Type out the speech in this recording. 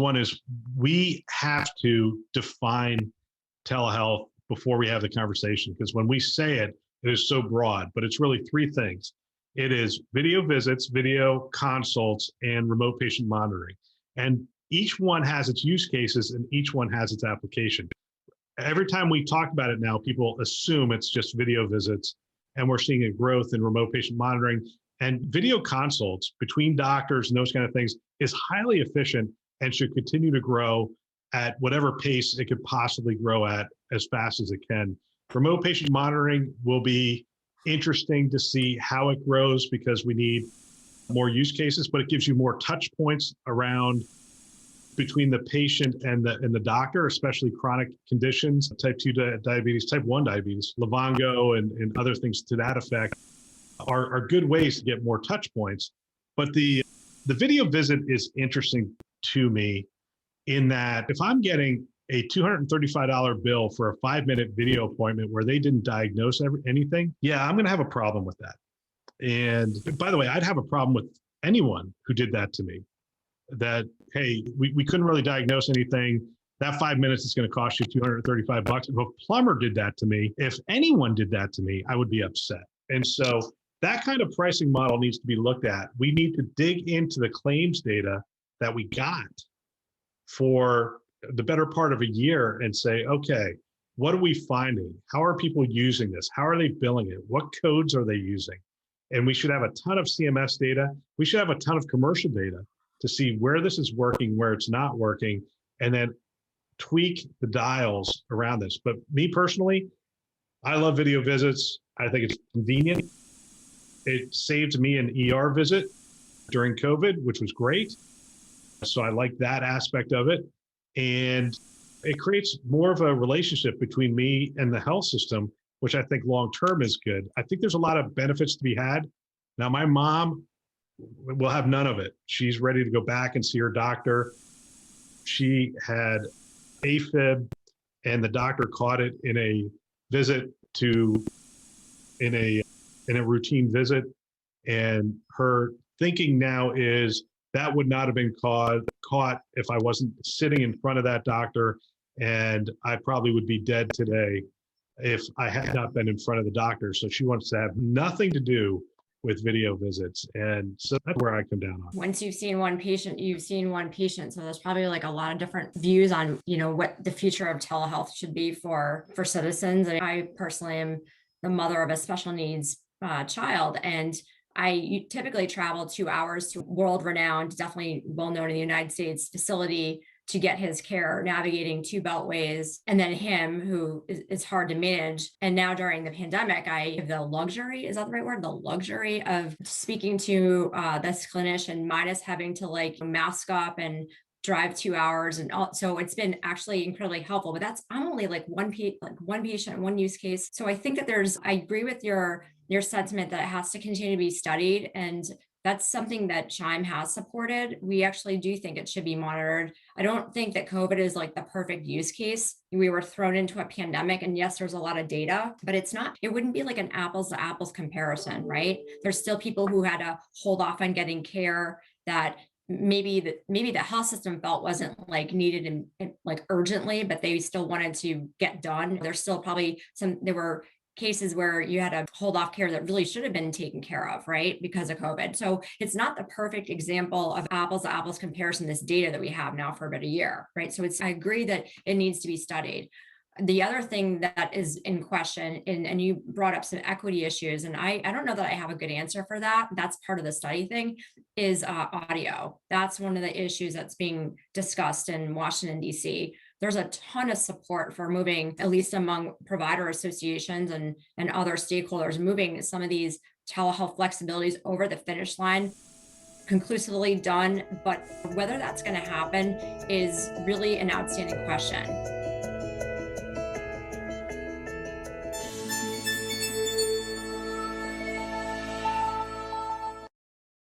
One is we have to define telehealth before we have the conversation, because when we say it, it is so broad, but it's really three things. It is video visits, video consults, and remote patient monitoring. And each one has its use cases and each one has its application. Every time we talk about it now, people assume it's just video visits, and we're seeing a growth in remote patient monitoring. And video consults between doctors and those kind of things is highly efficient and should continue to grow at whatever pace it could possibly grow at, as fast as it can. Remote patient monitoring will be interesting to see how it grows, because we need more use cases, but it gives you more touch points around between the patient and the doctor, especially chronic conditions, type 2 diabetes, type 1 diabetes, Livongo and other things to that effect are good ways to get more touch points. But the video visit is interesting to me in that if I'm getting a $235 bill for a 5-minute video appointment where they didn't diagnose anything, yeah, I'm going to have a problem with that. And by the way, I'd have a problem with anyone who did that to me. That, hey, we couldn't really diagnose anything. That 5 minutes is going to cost you $235. If a plumber did that to me, if anyone did that to me, I would be upset. And so that kind of pricing model needs to be looked at. We need to dig into the claims data that we got for the better part of a year and say, okay, what are we finding? How are people using this? How are they billing it? What codes are they using? And we should have a ton of CMS data. We should have a ton of commercial data to see where this is working, where it's not working, and then tweak the dials around this. But me personally, I love video visits. I think it's convenient. It saved me an ER visit during COVID, which was great. So I like that aspect of it. And it creates more of a relationship between me and the health system, which I think long-term is good. I think there's a lot of benefits to be had. Now, my mom will have none of it. She's ready to go back and see her doctor. She had AFib, and the doctor caught it in a visit in a routine visit. And her thinking now is that would not have been caught if I wasn't sitting in front of that doctor, and I probably would be dead today if I had not been in front of the doctor. So she wants to have nothing to do with video visits. And so that's where I come down on. Once you've seen one patient, you've seen one patient. So there's probably like a lot of different views on, what the future of telehealth should be for citizens. And I personally am the mother of a special needs child, and I typically travel 2 hours to world-renowned, definitely well-known in the United States facility to get his care, navigating 2 beltways, and then him, who is hard to manage. And now during the pandemic, I have the luxury, is that the right word? The luxury of speaking to this clinician minus having to mask up and drive 2 hours. And so it's been actually incredibly helpful, but I'm only one patient, one use case. So I think that I agree with your sentiment that it has to continue to be studied. And that's something that Chime has supported. We actually do think it should be monitored. I don't think that COVID is the perfect use case. We were thrown into a pandemic, and yes, there's a lot of data, but it wouldn't be like an apples to apples comparison, right? There's still people who had to hold off on getting care that maybe the health system felt wasn't needed and urgently, but they still wanted to get done. There's still probably there were cases where you had to hold off care that really should have been taken care of, right? Because of COVID. So it's not the perfect example of apples to apples comparison, this data that we have now for about a year, right? So I agree that it needs to be studied. The other thing that is in question, and you brought up some equity issues, and I don't know that I have a good answer for that. That's part of the study thing, is audio. That's one of the issues that's being discussed in Washington, D.C. There's a ton of support for moving, at least among provider associations and other stakeholders, moving some of these telehealth flexibilities over the finish line, conclusively done. But whether that's going to happen is really an outstanding question.